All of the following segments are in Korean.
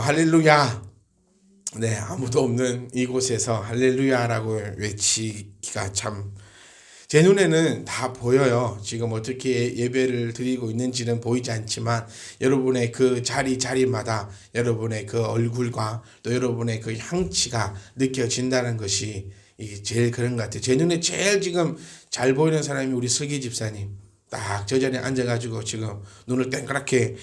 할렐루야. 네, 아무도 없는 이곳에서 할렐루야라고 외치기가 참 제 눈에는 다 보여요. 지금 어떻게 예배를 드리고 있는지는 보이지 않지만 여러분의 그 자리마다 여러분의 그 얼굴과 또 여러분의 그 향취가 느껴진다는 것이 제일 그런 것 같아요. 제 눈에 제일 지금 잘 보이는 사람이 우리 슬기 집사님. 딱 저 자리에 앉아가지고 지금 눈을 땡그랗게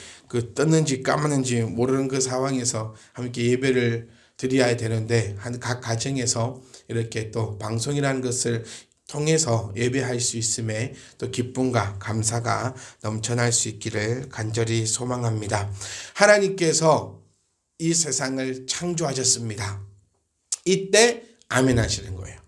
떴는지 감았는지 모르는 그 상황에서 함께 예배를 드려야 되는데 각 가정에서 이렇게 또 방송이라는 것을 통해서 예배할 수 있음에 또 기쁨과 감사가 넘쳐날 수 있기를 간절히 소망합니다. 하나님께서 이 세상을 창조하셨습니다. 이때 아멘 하시는 거예요.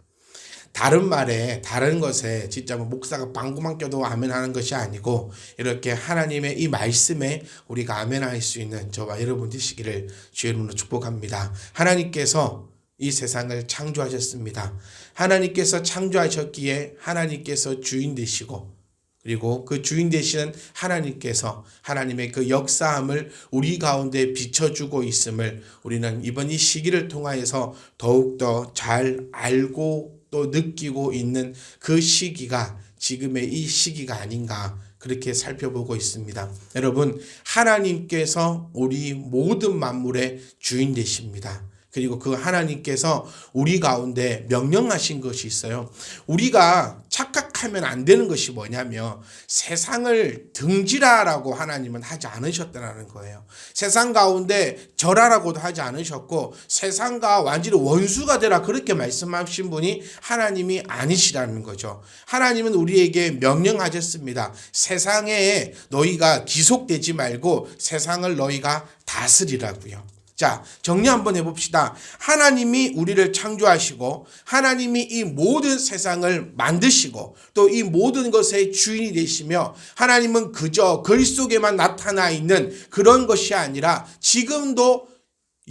다른 말에 다른 것에 진짜 목사가 방구만 껴도 아멘하는 것이 아니고 이렇게 하나님의 이 말씀에 우리가 아멘할 수 있는 저와 여러분 되시기를 주의 이름으로 축복합니다. 하나님께서 이 세상을 창조하셨습니다. 하나님께서 창조하셨기에 하나님께서 주인 되시고 그리고 그 주인 되시는 하나님께서 하나님의 그 역사함을 우리 가운데 비춰주고 있음을 우리는 이번 이 시기를 통하여서 더욱더 잘 알고 또 느끼고 있는 그 시기가 지금의 이 시기가 아닌가 그렇게 살펴보고 있습니다. 여러분, 하나님께서 우리 모든 만물의 주인 되십니다. 그리고 그 하나님께서 우리 가운데 명령하신 것이 있어요. 우리가 착각하면 안 되는 것이 뭐냐면 세상을 등지라라고 하나님은 하지 않으셨다는 거예요. 세상 가운데 절하라고도 하지 않으셨고 세상과 완전히 원수가 되라 그렇게 말씀하신 분이 하나님이 아니시라는 거죠. 하나님은 우리에게 명령하셨습니다. 세상에 너희가 기속되지 말고 세상을 너희가 다스리라고요. 자, 정리 한번 해봅시다. 하나님이 우리를 창조하시고 하나님이 이 모든 세상을 만드시고 또 이 모든 것의 주인이 되시며 하나님은 그저 글 속에만 나타나 있는 그런 것이 아니라 지금도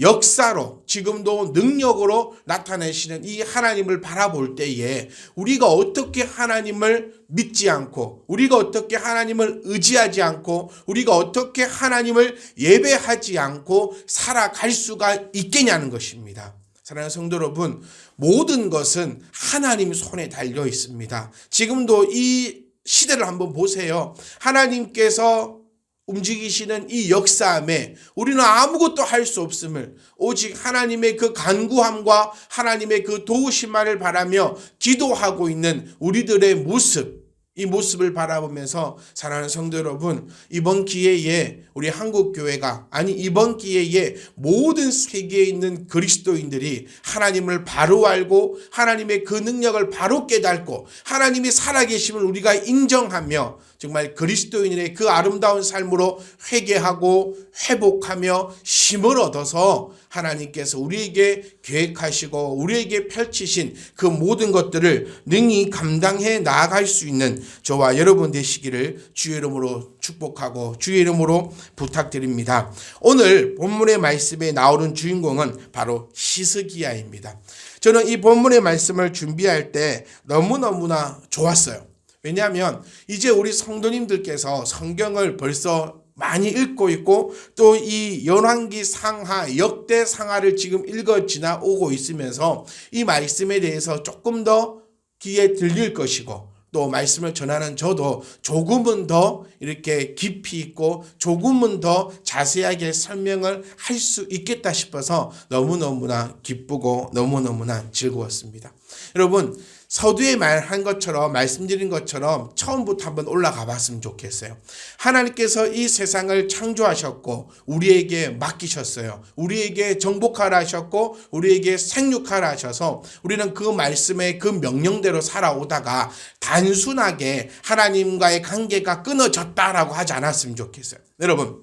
역사로 지금도 능력으로 나타내시는 이 하나님을 바라볼 때에 우리가 어떻게 하나님을 믿지 않고 우리가 어떻게 하나님을 의지하지 않고 우리가 어떻게 하나님을 예배하지 않고 살아갈 수가 있겠냐는 것입니다. 사랑하는 성도 여러분, 모든 것은 하나님 손에 달려 있습니다. 지금도 이 시대를 한번 보세요. 하나님께서 움직이시는 이 역사함에 우리는 아무것도 할 수 없음을 오직 하나님의 그 간구함과 하나님의 그 도우심만을 바라며 기도하고 있는 우리들의 모습, 이 모습을 바라보면서 사랑하는 성도 여러분, 이번 기회에 우리 한국교회가 이번 기회에 모든 세계에 있는 그리스도인들이 하나님을 바로 알고 하나님의 그 능력을 바로 깨닫고 하나님이 살아계심을 우리가 인정하며 정말 그리스도인의 그 아름다운 삶으로 회개하고 회복하며 힘을 얻어서 하나님께서 우리에게 계획하시고 우리에게 펼치신 그 모든 것들을 능히 감당해 나아갈 수 있는 저와 여러분 되시기를 주의 이름으로 축복하고 주의 이름으로 부탁드립니다. 오늘 본문의 말씀에 나오는 주인공은 바로 히스기야입니다. 저는 이 본문의 말씀을 준비할 때 너무너무나 좋았어요. 왜냐하면 이제 우리 성도님들께서 성경을 벌써 많이 읽고 있고 또 이 열왕기 상하 역대 상하를 지금 읽어 지나오고 있으면서 이 말씀에 대해서 조금 더 귀에 들릴 것이고 또 말씀을 전하는 저도 조금은 더 이렇게 깊이 있고 조금은 더 자세하게 설명을 할 수 있겠다 싶어서 너무너무나 기쁘고 너무너무나 즐거웠습니다. 여러분, 서두에 말한 것처럼 말씀드린 것처럼 처음부터 한번 올라가 봤으면 좋겠어요. 하나님께서 이 세상을 창조하셨고 우리에게 맡기셨어요. 우리에게 정복하라 하셨고 우리에게 생육하라 하셔서 우리는 그 말씀의 그 명령대로 살아오다가 단순하게 하나님과의 관계가 끊어졌다라고 하지 않았으면 좋겠어요. 여러분,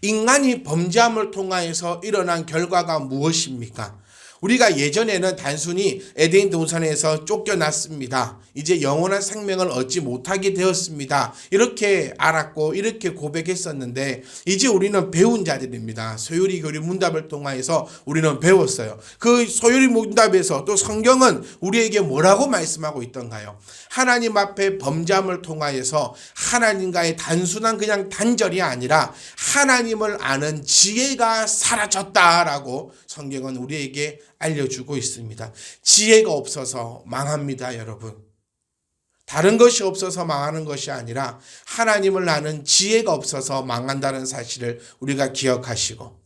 인간이 범죄함을 통하여서 일어난 결과가 무엇입니까? 우리가 예전에는 단순히 에덴 동산에서 쫓겨났습니다. 이제 영원한 생명을 얻지 못하게 되었습니다. 이렇게 알았고 이렇게 고백했었는데 이제 우리는 배운 자들입니다. 소요리 교리 문답을 통하여서 우리는 배웠어요. 그 소요리 문답에서 또 성경은 우리에게 뭐라고 말씀하고 있던가요? 하나님 앞에 범죄함을 통하여서 하나님과의 단순한 그냥 단절이 아니라 하나님을 아는 지혜가 사라졌다라고 성경은 우리에게 알려주고 있습니다. 지혜가 없어서 망합니다, 여러분. 다른 것이 없어서 망하는 것이 아니라 하나님을 아는 지혜가 없어서 망한다는 사실을 우리가 기억하시고,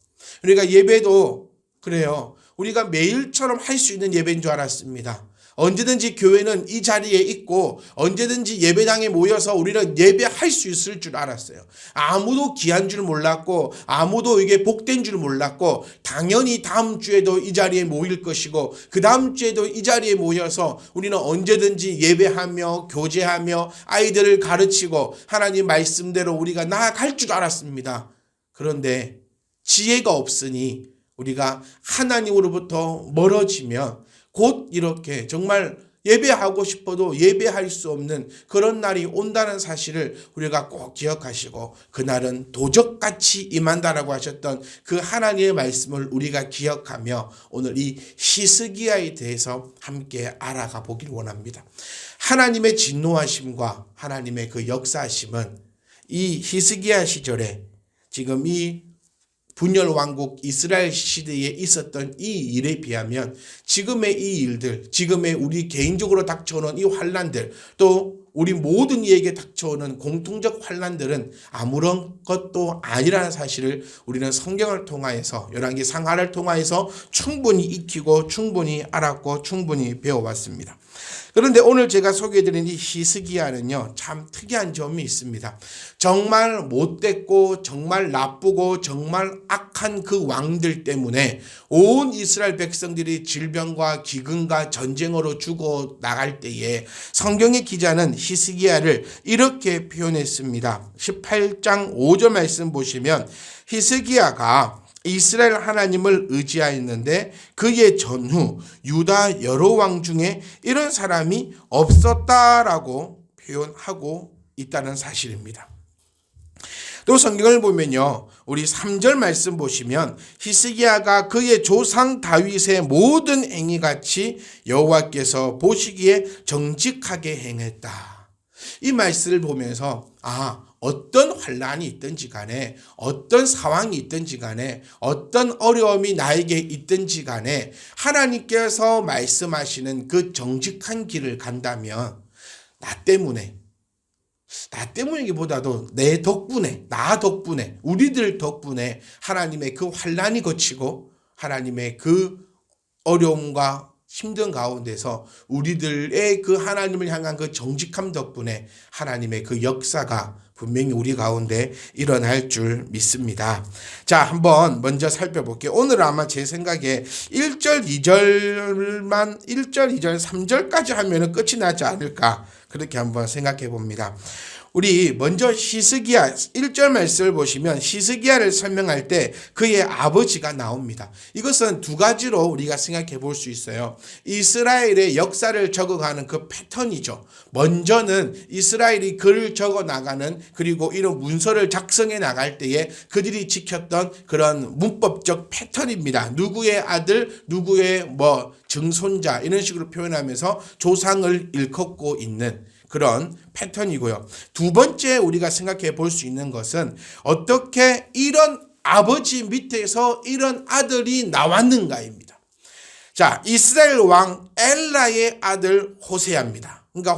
우리가 예배도 그래요. 우리가 매일처럼 할 수 있는 예배인 줄 알았습니다. 언제든지 교회는 이 자리에 있고 언제든지 예배당에 모여서 우리는 예배할 수 있을 줄 알았어요. 아무도 귀한 줄 몰랐고 아무도 이게 복된 줄 몰랐고 당연히 다음 주에도 이 자리에 모일 것이고 그 다음 주에도 이 자리에 모여서 우리는 언제든지 예배하며 교제하며 아이들을 가르치고 하나님 말씀대로 우리가 나아갈 줄 알았습니다. 그런데 지혜가 없으니 우리가 하나님으로부터 멀어지면 곧 이렇게 정말 예배하고 싶어도 예배할 수 없는 그런 날이 온다는 사실을 우리가 꼭 기억하시고, 그날은 도적같이 임한다라고 하셨던 그 하나님의 말씀을 우리가 기억하며 오늘 이 히스기야에 대해서 함께 알아가 보길 원합니다. 하나님의 진노하심과 하나님의 그 역사하심은 이 히스기야 시절에 지금 이 분열 왕국 이스라엘 시대에 있었던 이 일에 비하면 지금의 이 일들, 지금의 우리 개인적으로 닥쳐오는 이 환난들, 또 우리 모든 이에게 닥쳐오는 공통적 환난들은 아무런 것도 아니라는 사실을 우리는 성경을 통하여서, 열왕기 상하를 통하여서 충분히 익히고 충분히 알았고 충분히 배워왔습니다. 그런데 오늘 제가 소개해드린 이 히스기야는요, 참 특이한 점이 있습니다. 정말 못됐고 정말 나쁘고 정말 악한 그 왕들 때문에 온 이스라엘 백성들이 질병과 기근과 전쟁으로 죽어 나갈 때에 성경의 기자는 히스기야를 이렇게 표현했습니다. 18장 5절 말씀 보시면 히스기야가 이스라엘 하나님을 의지하였는데 그의 전후 유다 여러 왕 중에 이런 사람이 없었다라고 표현하고 있다는 사실입니다. 또 성경을 보면요, 우리 3절 말씀 보시면 히스기야가 그의 조상 다윗의 모든 행위같이 여호와께서 보시기에 정직하게 행했다. 이 말씀을 보면서 어떤 환난이 있든지 간에, 어떤 상황이 있든지 간에, 어떤 어려움이 나에게 있든지 간에 하나님께서 말씀하시는 그 정직한 길을 간다면 나 때문이기보다도 내 덕분에, 나 덕분에, 우리들 덕분에 하나님의 그 환난이 거치고 하나님의 그 어려움과 힘든 가운데서 우리들의 그 하나님을 향한 그 정직함 덕분에 하나님의 그 역사가 분명히 우리 가운데 일어날 줄 믿습니다. 자, 한번 먼저 살펴볼게요. 오늘 아마 제 생각에 1절, 2절만 1절, 2절, 3절까지 하면 끝이 나지 않을까, 그렇게 한번 생각해 봅니다. 우리 먼저 히스기야 1절 말씀을 보시면 히스기야를 설명할 때 그의 아버지가 나옵니다. 이것은 두 가지로 우리가 생각해 볼 수 있어요. 이스라엘의 역사를 적어가는 그 패턴이죠. 먼저는 이스라엘이 글을 적어 나가는, 그리고 이런 문서를 작성해 나갈 때에 그들이 지켰던 그런 문법적 패턴입니다. 누구의 아들, 누구의 증손자, 이런 식으로 표현하면서 조상을 일컫고 있는 그런 패턴이고요. 두 번째 우리가 생각해 볼 수 있는 것은 어떻게 이런 아버지 밑에서 이런 아들이 나왔는가입니다. 자, 이스라엘 왕 엘라의 아들 호세아입니다. 그러니까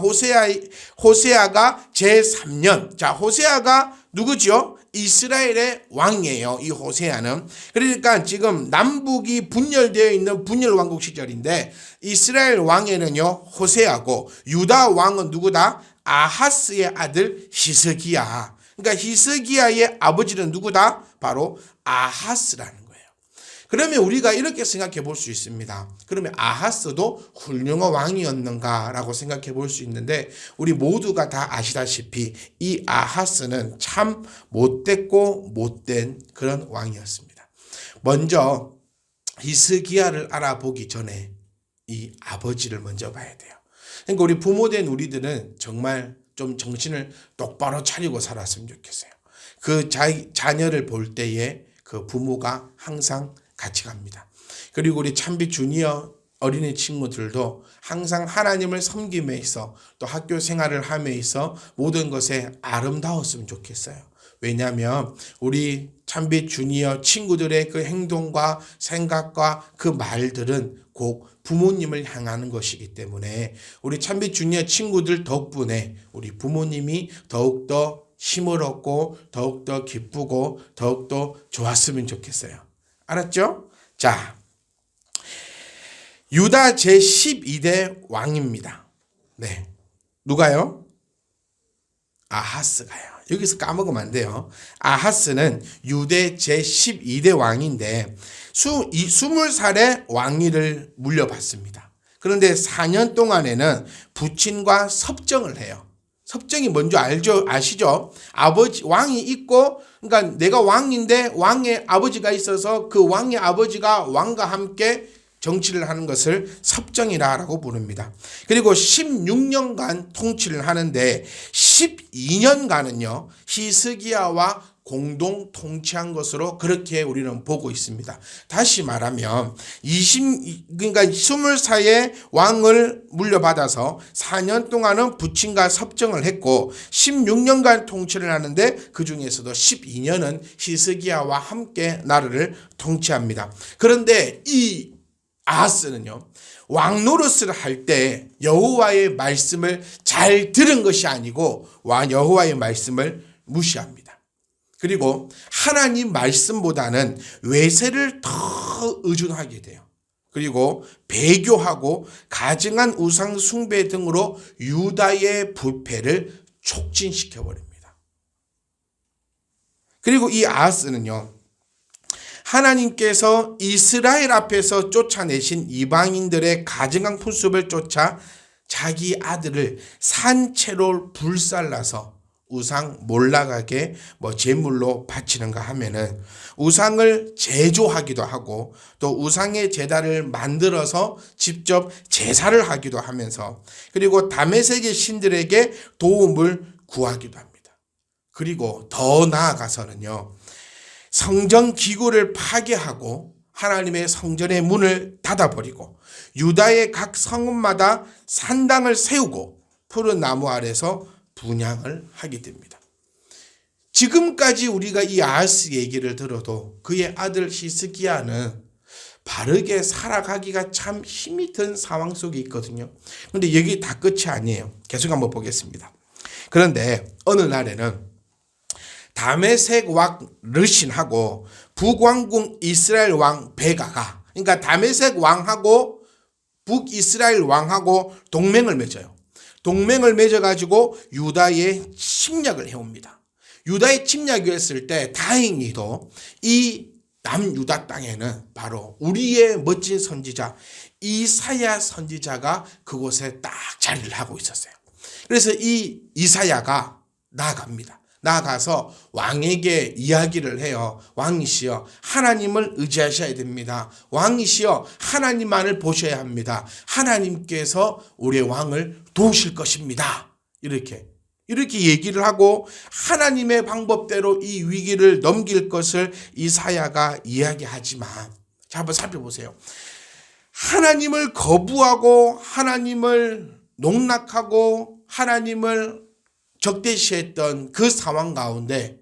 호세아가 제3년. 자, 호세아가 누구죠? 이스라엘의 왕이에요. 이 호세아는. 그러니까 지금 남북이 분열되어 있는 분열 왕국 시절인데 이스라엘 왕에는요 호세아고, 유다 왕은 누구다? 아하스의 아들 히스기야. 그러니까 히스기야의 아버지는 누구다? 바로 아하스라는 거예요. 그러면 우리가 이렇게 생각해 볼 수 있습니다. 그러면 아하스도 훌륭한 왕이었는가라고 생각해 볼 수 있는데, 우리 모두가 다 아시다시피 이 아하스는 참 못됐고 못된 그런 왕이었습니다. 먼저 히스기야를 알아보기 전에 이 아버지를 먼저 봐야 돼요. 그러니까 우리 부모된 우리들은 정말 좀 정신을 똑바로 차리고 살았으면 좋겠어요. 그 자녀를 볼 때에 그 부모가 항상 같이 갑니다. 그리고 우리 참빛 주니어 어린이 친구들도 항상 하나님을 섬김에 있어 또 학교 생활을 함에 있어 모든 것에 아름다웠으면 좋겠어요. 왜냐하면 우리 참빛 주니어 친구들의 그 행동과 생각과 그 말들은 곧 부모님을 향하는 것이기 때문에 우리 참빛 주니어 친구들 덕분에 우리 부모님이 더욱더 힘을 얻고 더욱더 기쁘고 더욱더 좋았으면 좋겠어요. 알았죠? 자, 유다 제12대 왕입니다. 네, 누가요? 아하스가요. 여기서 까먹으면 안 돼요. 아하스는 유대 제12대 왕인데 20살에 왕위를 물려받습니다. 그런데 4년 동안에는 부친과 섭정을 해요. 섭정이 뭔지 아시죠? 아버지 왕이 있고, 그러니까 내가 왕인데 왕의 아버지가 있어서 그 왕의 아버지가 왕과 함께 정치를 하는 것을 섭정이라고 부릅니다. 그리고 16년간 통치를 하는데 12년간은요 히스기야와 공동 통치한 것으로 그렇게 우리는 보고 있습니다. 다시 말하면 20살에 왕을 물려받아서 4년 동안은 부친과 섭정을 했고 16년간 통치를 하는데 그 중에서도 12년은 히스기야와 함께 나라를 통치합니다. 그런데 이 아하스는요 왕 노릇을 할 때 여호와의 말씀을 잘 들은 것이 아니고 여호와의 말씀을 무시합니다. 그리고 하나님 말씀보다는 외세를 더 의존하게 돼요. 그리고 배교하고 가증한 우상 숭배 등으로 유다의 부패를 촉진시켜 버립니다. 그리고 이 아하스는요 하나님께서 이스라엘 앞에서 쫓아내신 이방인들의 가증한 풍습을 쫓아 자기 아들을 산채로 불살라서 우상 몰락하게 제물로 바치는가 하면은 우상을 제조하기도 하고 또 우상의 제단을 만들어서 직접 제사를 하기도 하면서 그리고 다메섹의 신들에게 도움을 구하기도 합니다. 그리고 더 나아가서는요 성전 기구를 파괴하고 하나님의 성전의 문을 닫아버리고 유다의 각 성읍마다 산당을 세우고 푸른 나무 아래서 분향을 하게 됩니다. 지금까지 우리가 이 아하스 얘기를 들어도 그의 아들 히스기야는 바르게 살아가기가 참 힘이 든 상황 속에 있거든요. 그런데 여기 다 끝이 아니에요. 계속 한번 보겠습니다. 그런데 어느 날에는 다메섹 왕 르신하고 북왕궁 이스라엘 왕 베가가 그러니까 다메섹 왕하고 북이스라엘 왕하고 동맹을 맺어요. 동맹을 맺어가지고 유다에 침략을 해옵니다. 유다에 침략했을 때 다행히도 이 남유다 땅에는 바로 우리의 멋진 선지자 이사야 선지자가 그곳에 딱 자리를 하고 있었어요. 그래서 이 이사야가 나아갑니다. 나아가서 왕에게 이야기를 해요. 왕이시여 하나님을 의지하셔야 됩니다. 왕이시여 하나님만을 보셔야 합니다. 하나님께서 우리의 왕을 도우실 것입니다. 이렇게 얘기를 하고 하나님의 방법대로 이 위기를 넘길 것을 이사야가 이야기하지만 자 한번 살펴보세요. 하나님을 거부하고 하나님을 농락하고 하나님을 적대시했던 그 상황 가운데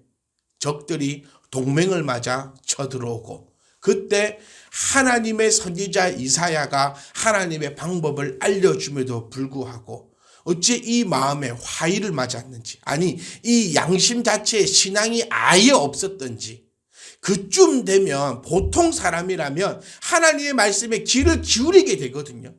적들이 동맹을 맞아 쳐들어오고 그때 하나님의 선지자 이사야가 하나님의 방법을 알려줌에도 불구하고 어찌 이 마음에 화의를 맞았는지 아니 이 양심 자체에 신앙이 아예 없었던지 그쯤 되면 보통 사람이라면 하나님의 말씀에 귀를 기울이게 되거든요.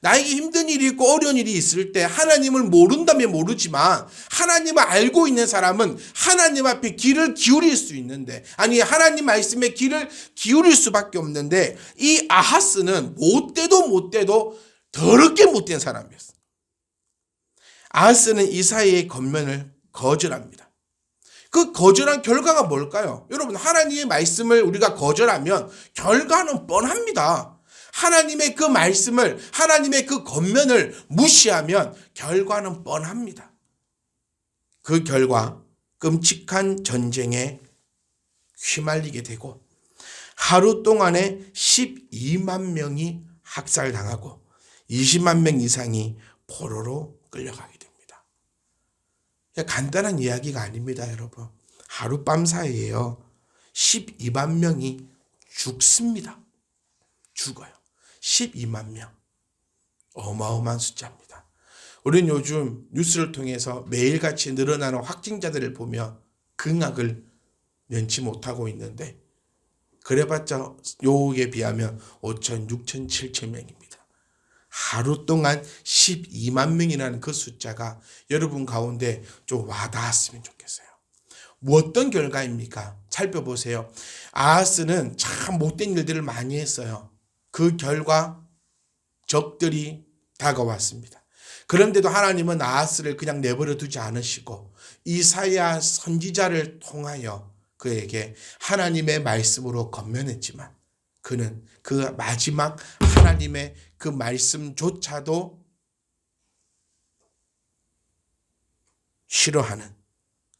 나에게 힘든 일이 있고 어려운 일이 있을 때 하나님을 모른다면 모르지만 하나님을 알고 있는 사람은 하나님 앞에 귀를 기울일 수 있는데 아니 하나님 말씀에 귀를 기울일 수밖에 없는데 이 아하스는 못돼도 더럽게 못된 사람이었어요. 아하스는 이사야의 권면을 거절합니다. 그 거절한 결과가 뭘까요? 여러분, 하나님의 말씀을 우리가 거절하면 결과는 뻔합니다. 하나님의 그 말씀을, 하나님의 그 권면을 무시하면 결과는 뻔합니다. 그 결과 끔찍한 전쟁에 휘말리게 되고 하루 동안에 12만 명이 학살당하고 20만 명 이상이 포로로 끌려가게 됩니다. 간단한 이야기가 아닙니다, 여러분. 하룻밤 사이에요. 12만 명이 죽습니다. 죽어요. 12만 명. 어마어마한 숫자입니다. 우리는 요즘 뉴스를 통해서 매일같이 늘어나는 확진자들을 보며 긍악을 면치 못하고 있는데 그래봤자 요에 비하면 5천, 6천, 7천 명입니다. 하루 동안 12만 명이라는 그 숫자가 여러분 가운데 좀 와닿았으면 좋겠어요. 어떤 결과입니까? 살펴보세요. 아하스는 참 못된 일들을 많이 했어요. 그 결과 적들이 다가왔습니다. 그런데도 하나님은 아하스를 그냥 내버려 두지 않으시고 이사야 선지자를 통하여 그에게 하나님의 말씀으로 권면했지만 그는 그 마지막 하나님의 그 말씀조차도 싫어하는,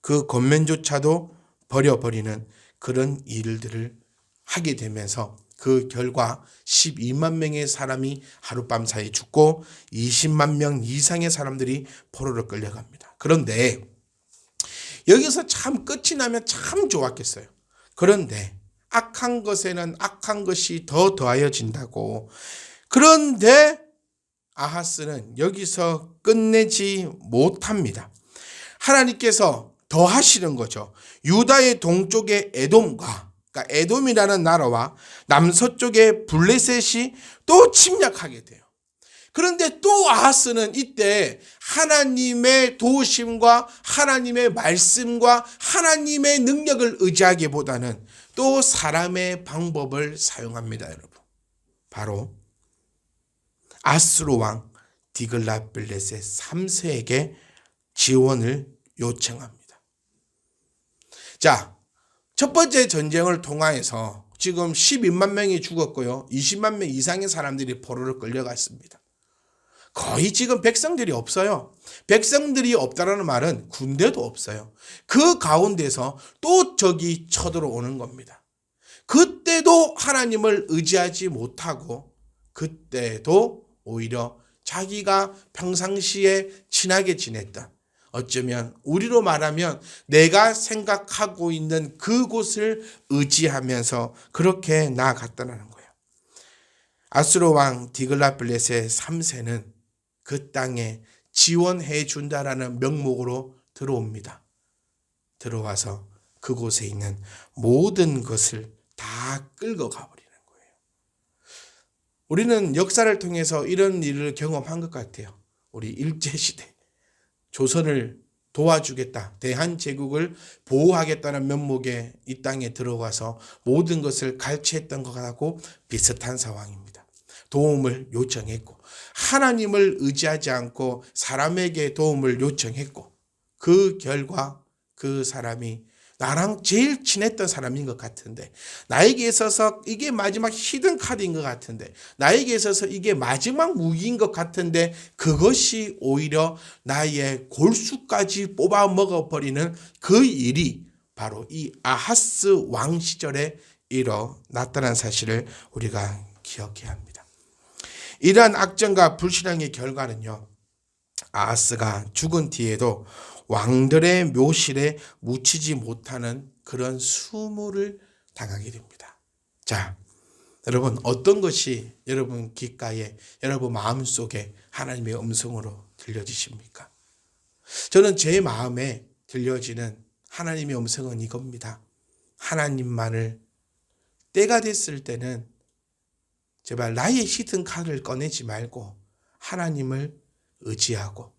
그 권면조차도 버려버리는 그런 일들을 하게 되면서 그 결과 12만 명의 사람이 하룻밤 사이 죽고 20만 명 이상의 사람들이 포로로 끌려갑니다. 그런데 여기서 참 끝이 나면 참 좋았겠어요. 그런데 악한 것에는 악한 것이 더 더하여진다고. 그런데 아하스는 여기서 끝내지 못합니다. 하나님께서 더 하시는 거죠. 유다의 동쪽의 에돔과, 그러니까 에돔이라는 나라와 남서쪽의 블레셋이 또 침략하게 돼요. 그런데 또 아하스는 이때 하나님의 도우심과 하나님의 말씀과 하나님의 능력을 의지하기보다는 또 사람의 방법을 사용합니다, 여러분. 바로 아수르 왕 디글랏빌레셋 3세에게 지원을 요청합니다. 자, 첫 번째 전쟁을 통하여서 지금 12만 명이 죽었고요. 20만 명 이상의 사람들이 포로로 끌려갔습니다. 거의 지금 백성들이 없어요. 백성들이 없다라는 말은 군대도 없어요. 그 가운데서 또 적이 쳐들어오는 겁니다. 그때도 하나님을 의지하지 못하고 그때도 오히려 자기가 평상시에 친하게 지냈던, 어쩌면 우리로 말하면 내가 생각하고 있는 그곳을 의지하면서 그렇게 나아갔다는 거예요. 아수르 왕 디글랏빌레셋 3세는 그 땅에 지원해 준다라는 명목으로 들어옵니다. 들어와서 그곳에 있는 모든 것을 다 끌고 가버리는 거예요. 우리는 역사를 통해서 이런 일을 경험한 것 같아요. 우리 일제시대 조선을 도와주겠다, 대한제국을 보호하겠다는 면목에 이 땅에 들어가서 모든 것을 갈취했던 것하고 비슷한 상황입니다. 도움을 요청했고 하나님을 의지하지 않고 사람에게 도움을 요청했고 그 결과 그 사람이 나랑 제일 친했던 사람인 것 같은데, 나에게 있어서 이게 마지막 히든 카드인 것 같은데, 나에게 있어서 이게 마지막 무기인 것 같은데 그것이 오히려 나의 골수까지 뽑아 먹어버리는 그 일이 바로 이 아하스 왕 시절에 일어났다는 사실을 우리가 기억해야 합니다. 이러한 악정과 불신앙의 결과는요, 아하스가 죽은 뒤에도 왕들의 묘실에 묻히지 못하는 그런 수모를 당하게 됩니다. 자, 여러분, 어떤 것이 여러분 귓가에, 여러분 마음속에 하나님의 음성으로 들려지십니까? 저는 제 마음에 들려지는 하나님의 음성은 이겁니다. 하나님만을, 때가 됐을 때는 제발 나의 히든 카드를 꺼내지 말고 하나님을 의지하고,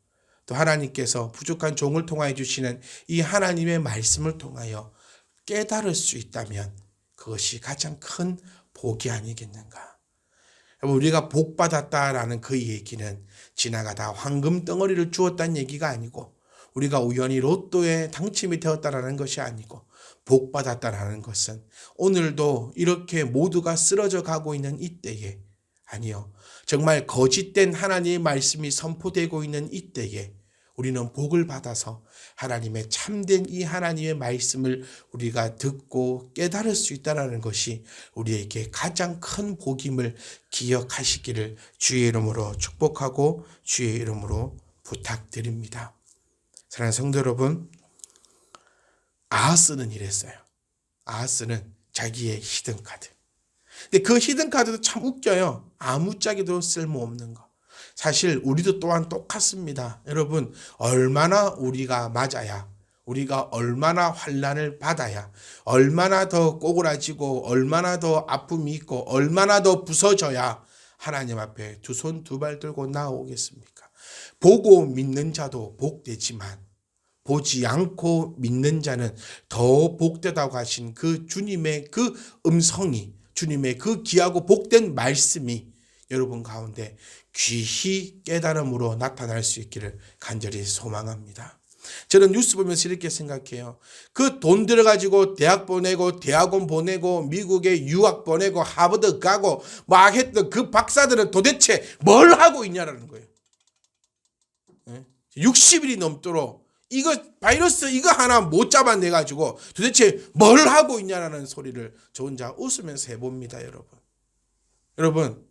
또 하나님께서 부족한 종을 통하여 주시는 이 하나님의 말씀을 통하여 깨달을 수 있다면 그것이 가장 큰 복이 아니겠는가. 우리가 복받았다라는 그 얘기는 지나가다 황금 덩어리를 주었다는 얘기가 아니고 우리가 우연히 로또에 당첨이 되었다라는 것이 아니고 복받았다라는 것은 오늘도 이렇게 모두가 쓰러져 가고 있는 이때에, 아니요, 정말 거짓된 하나님의 말씀이 선포되고 있는 이때에 우리는 복을 받아서 하나님의 참된 이 하나님의 말씀을 우리가 듣고 깨달을 수 있다는 것이 우리에게 가장 큰 복임을 기억하시기를 주의 이름으로 축복하고 주의 이름으로 부탁드립니다. 사랑하는 성도 여러분, 아하스는 이랬어요. 아하스는 자기의 히든카드. 근데 그 히든카드도 참 웃겨요. 아무짝에도 쓸모없는 거. 사실 우리도 또한 똑같습니다. 여러분, 얼마나 우리가 맞아야, 우리가 얼마나 환난을 받아야, 얼마나 더 꼬그라지고 얼마나 더 아픔이 있고 얼마나 더 부서져야 하나님 앞에 두 손 두 발 들고 나오겠습니까? 보고 믿는 자도 복되지만 보지 않고 믿는 자는 더 복되다고 하신 그 주님의 그 음성이, 주님의 그 귀하고 복된 말씀이 여러분 가운데 귀히 깨달음으로 나타날 수 있기를 간절히 소망합니다. 저는 뉴스 보면서 이렇게 생각해요. 그 돈 들어가지고 대학 보내고 대학원 보내고 미국에 유학 보내고 하버드 가고 막 했던 그 박사들은 도대체 뭘 하고 있냐라는 거예요. 60일이 넘도록 이거 바이러스 이거 하나 못 잡아내가지고 도대체 뭘 하고 있냐라는 소리를 저 혼자 웃으면서 해봅니다. 여러분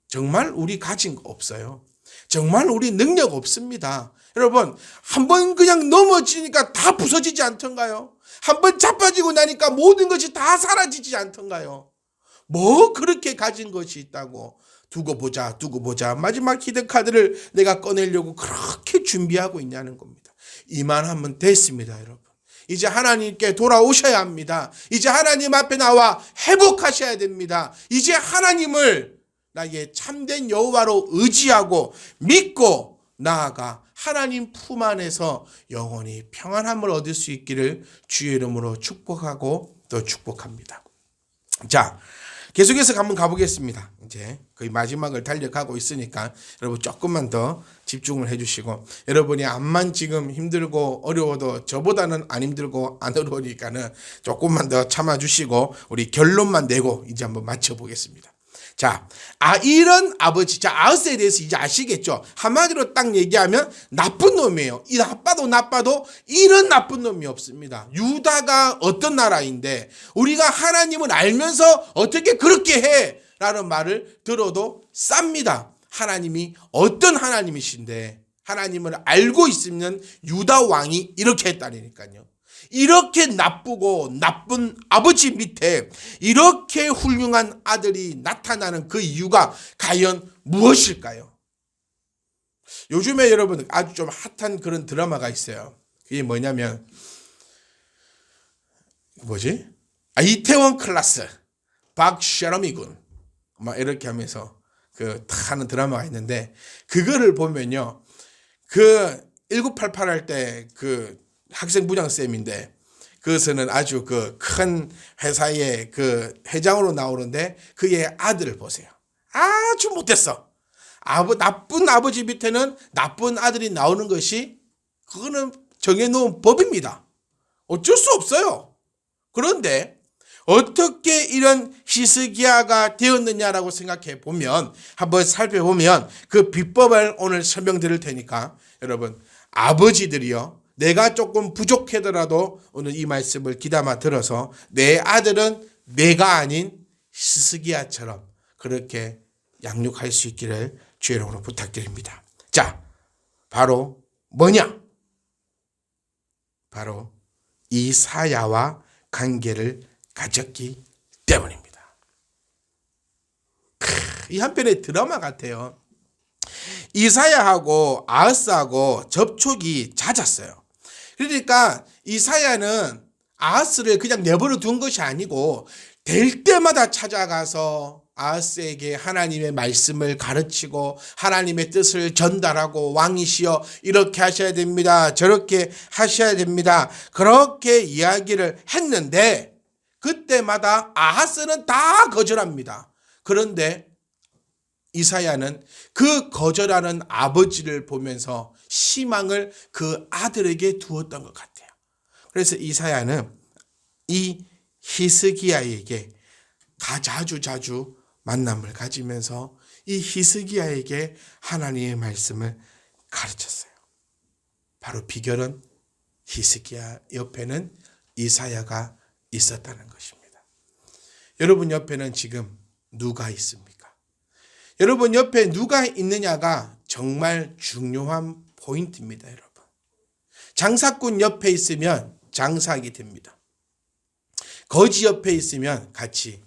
정말 우리 가진 거 없어요. 정말 우리 능력 없습니다. 여러분 한번 그냥 넘어지니까 다 부서지지 않던가요? 한번 자빠지고 나니까 모든 것이 다 사라지지 않던가요? 뭐 그렇게 가진 것이 있다고 두고 보자 마지막 히든카드를 내가 꺼내려고 그렇게 준비하고 있냐는 겁니다. 이만하면 됐습니다. 여러분 이제 하나님께 돌아오셔야 합니다. 이제 하나님 앞에 나와 회복하셔야 됩니다. 이제 하나님을 나의 참된 여호와로 의지하고 믿고 나아가 하나님 품 안에서 영원히 평안함을 얻을 수 있기를 주의 이름으로 축복하고 또 축복합니다. 자, 계속해서 한번 가보겠습니다. 이제 거의 마지막을 달려가고 있으니까 여러분 조금만 더 집중을 해주시고, 여러분이 암만 지금 힘들고 어려워도 저보다는 안 힘들고 안 어려우니까는 조금만 더 참아주시고 우리 결론만 내고 이제 한번 맞춰보겠습니다. 자, 이런 아버지, 자, 아하스에 대해서 이제 아시겠죠? 한마디로 딱 얘기하면 나쁜 놈이에요. 이 나빠도 이런 나쁜 놈이 없습니다. 유다가 어떤 나라인데 우리가 하나님을 알면서 어떻게 그렇게 해? 라는 말을 들어도 쌉니다. 하나님이 어떤 하나님이신데 하나님을 알고 있으면 유다 왕이 이렇게 했다니까요. 이렇게 나쁘고 나쁜 아버지 밑에 이렇게 훌륭한 아들이 나타나는 그 이유가 과연 무엇일까요? 요즘에 여러분 아주 좀 핫한 그런 드라마가 있어요. 그게 뭐냐면 이태원 클라스 박셰럼이군 막 이렇게 하면서 하는 드라마가 있는데, 그거를 보면요, 1988 할 때 학생 부장쌤인데 그것은 아주 큰 회사의 회장으로 나오는데 그의 아들을 보세요. 아주 못됐어. 나쁜 아버지 밑에는 나쁜 아들이 나오는 것이 그거는 정해놓은 법입니다. 어쩔 수 없어요. 그런데 어떻게 이런 히스기야가 되었느냐라고 생각해 보면, 한번 살펴보면 그 비법을 오늘 설명드릴 테니까 여러분, 아버지들이요, 내가 조금 부족하더라도 오늘 이 말씀을 귀담아 들어서 내 아들은 내가 아닌 히스기야처럼 그렇게 양육할 수 있기를 주의 이름으로 부탁드립니다. 자, 바로 뭐냐? 바로 이사야와 관계를 가졌기 때문입니다. 이 한편의 드라마 같아요. 이사야하고 아하스하고 접촉이 잦았어요. 그러니까 이사야는 아하스를 그냥 내버려 둔 것이 아니고 될 때마다 찾아가서 아하스에게 하나님의 말씀을 가르치고 하나님의 뜻을 전달하고, 왕이시여 이렇게 하셔야 됩니다, 저렇게 하셔야 됩니다, 그렇게 이야기를 했는데 그때마다 아하스는 다 거절합니다. 그런데 이사야는 그 거절하는 아버지를 보면서 희망을 그 아들에게 두었던 것 같아요. 그래서 이사야는 이 히스기야에게 자주 만남을 가지면서 이 히스기야에게 하나님의 말씀을 가르쳤어요. 바로 비결은 히스기야 옆에는 이사야가 있었다는 것입니다. 여러분 옆에는 지금 누가 있습니까? 여러분 옆에 누가 있느냐가 정말 중요한 포인트입니다, 여러분. 장사꾼 옆에 있으면 장사하게 됩니다. 거지 옆에 있으면 같이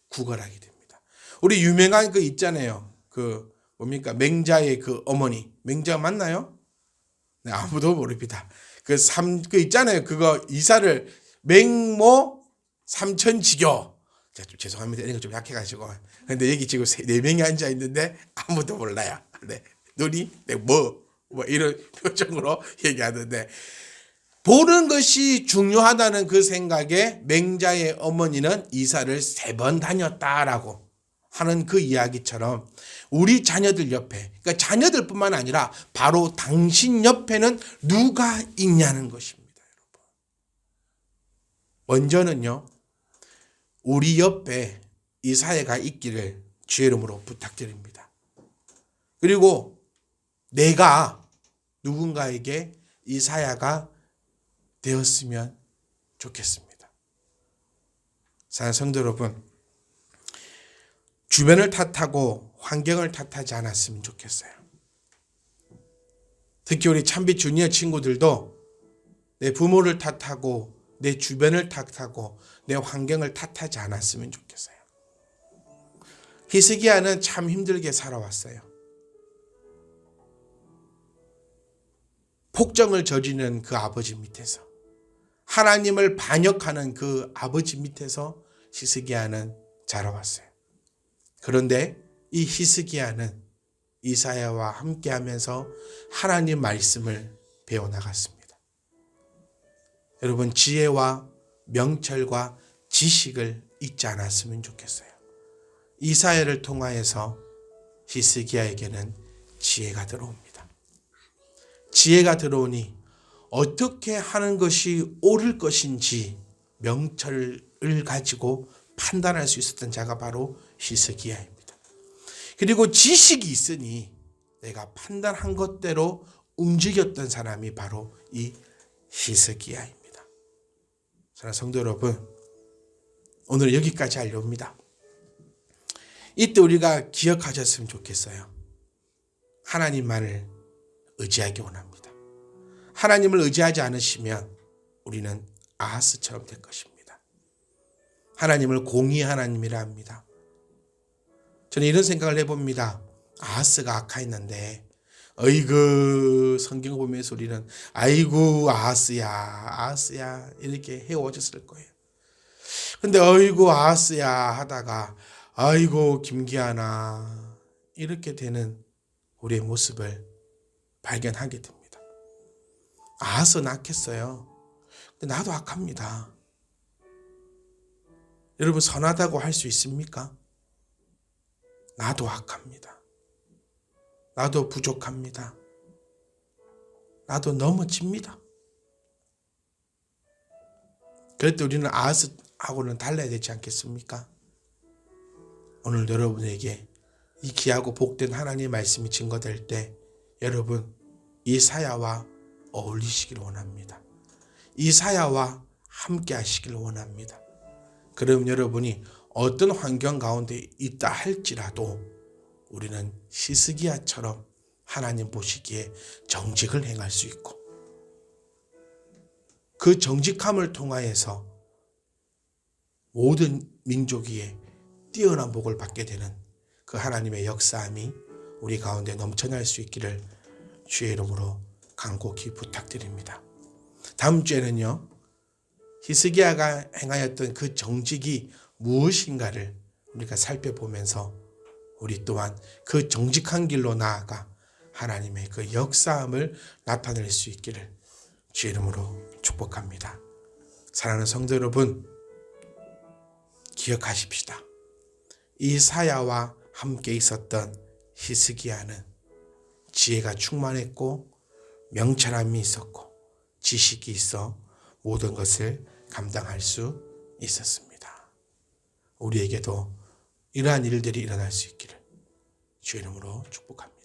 구걸하게 됩니다. 우리 유명한 그 있잖아요. 그 뭡니까? 맹자의 그 어머니. 맹자 맞나요? 네, 아무도 모릅니다. 그 있잖아요. 그거 이사를 맹모 삼천지교. 제가 좀 죄송합니다. 이런 거 좀 약해가지고. 근데 여기 지금 4명이 앉아 있는데 아무도 몰라요. 네. 눈이 뭐 이런 표정으로 얘기하는데 보는 것이 중요하다는 그 생각에 맹자의 어머니는 이사를 3번 다녔다라고 하는 그 이야기처럼 우리 자녀들 옆에, 그러니까 자녀들뿐만 아니라 바로 당신 옆에는 누가 있냐는 것입니다, 여러분. 먼저는요, 우리 옆에 이사야가 있기를 주의 이름으로 부탁드립니다. 그리고 내가 누군가에게 이사야가 되었으면 좋겠습니다. 사랑하는 성도 여러분, 주변을 탓하고 환경을 탓하지 않았으면 좋겠어요. 특히 우리 참빛 주니어 친구들도 내 부모를 탓하고 내 주변을 탓하고 내 환경을 탓하지 않았으면 좋겠어요. 히스기야는 참 힘들게 살아왔어요. 폭정을 저지르는 그 아버지 밑에서, 하나님을 반역하는 그 아버지 밑에서 히스기야는 자라왔어요. 그런데 이 히스기야는 이사야와 함께하면서 하나님 말씀을 배워나갔습니다. 여러분, 지혜와 명철과 지식을 잊지 않았으면 좋겠어요. 이사야를 통하여서 히스기야에게는 지혜가 들어옵니다. 지혜가 들어오니 어떻게 하는 것이 옳을 것인지 명철을 가지고 판단할 수 있었던 자가 바로 히스기야입니다. 그리고 지식이 있으니 내가 판단한 것대로 움직였던 사람이 바로 이 히스기야입니다. 사랑하는 성도 여러분, 오늘 여기까지 하려합니다. 이때 우리가 기억하셨으면 좋겠어요. 하나님만을 의지하기 원합니다. 하나님을 의지하지 않으시면 우리는 아하스처럼 될 것입니다. 하나님을 공의의 하나님이라 합니다. 저는 이런 생각을 해봅니다. 아하스가 악하였는데 어이구, 성경 보면서 우리는 아이고 아하스야 이렇게 해오셨을 거예요. 근데 어이구 아하스야 하다가 아이고 김기아나 이렇게 되는 우리의 모습을 발견하게 됩니다. 아하스는 악했어요. 근데 나도 악합니다. 여러분, 선하다고 할 수 있습니까? 나도 악합니다. 나도 부족합니다. 나도 넘어집니다. 그래도 우리는 아하스하고는 달라야 되지 않겠습니까? 오늘 여러분에게 이 귀하고 복된 하나님의 말씀이 증거될 때 여러분, 이사야와 어울리시길 원합니다. 이사야와 함께 하시길 원합니다. 그럼 여러분이 어떤 환경 가운데 있다 할지라도 우리는 히스기야처럼 하나님 보시기에 정직을 행할 수 있고 그 정직함을 통하여서 모든 민족 위에 뛰어난 복을 받게 되는 그 하나님의 역사함이 우리 가운데 넘쳐날 수 있기를 주의 이름으로 간곡히 부탁드립니다. 다음 주에는요, 히스기야가 행하였던 그 정직이 무엇인가를 우리가 살펴보면서 우리 또한 그 정직한 길로 나아가 하나님의 그 역사함을 나타낼 수 있기를 주의 이름으로 축복합니다. 사랑하는 성도 여러분, 기억하십시다. 이사야와 함께 있었던 히스기야는 지혜가 충만했고 명철함이 있었고 지식이 있어 모든 것을 감당할 수 있었습니다. 우리에게도 이러한 일들이 일어날 수 있기를 주의 이름으로 축복합니다.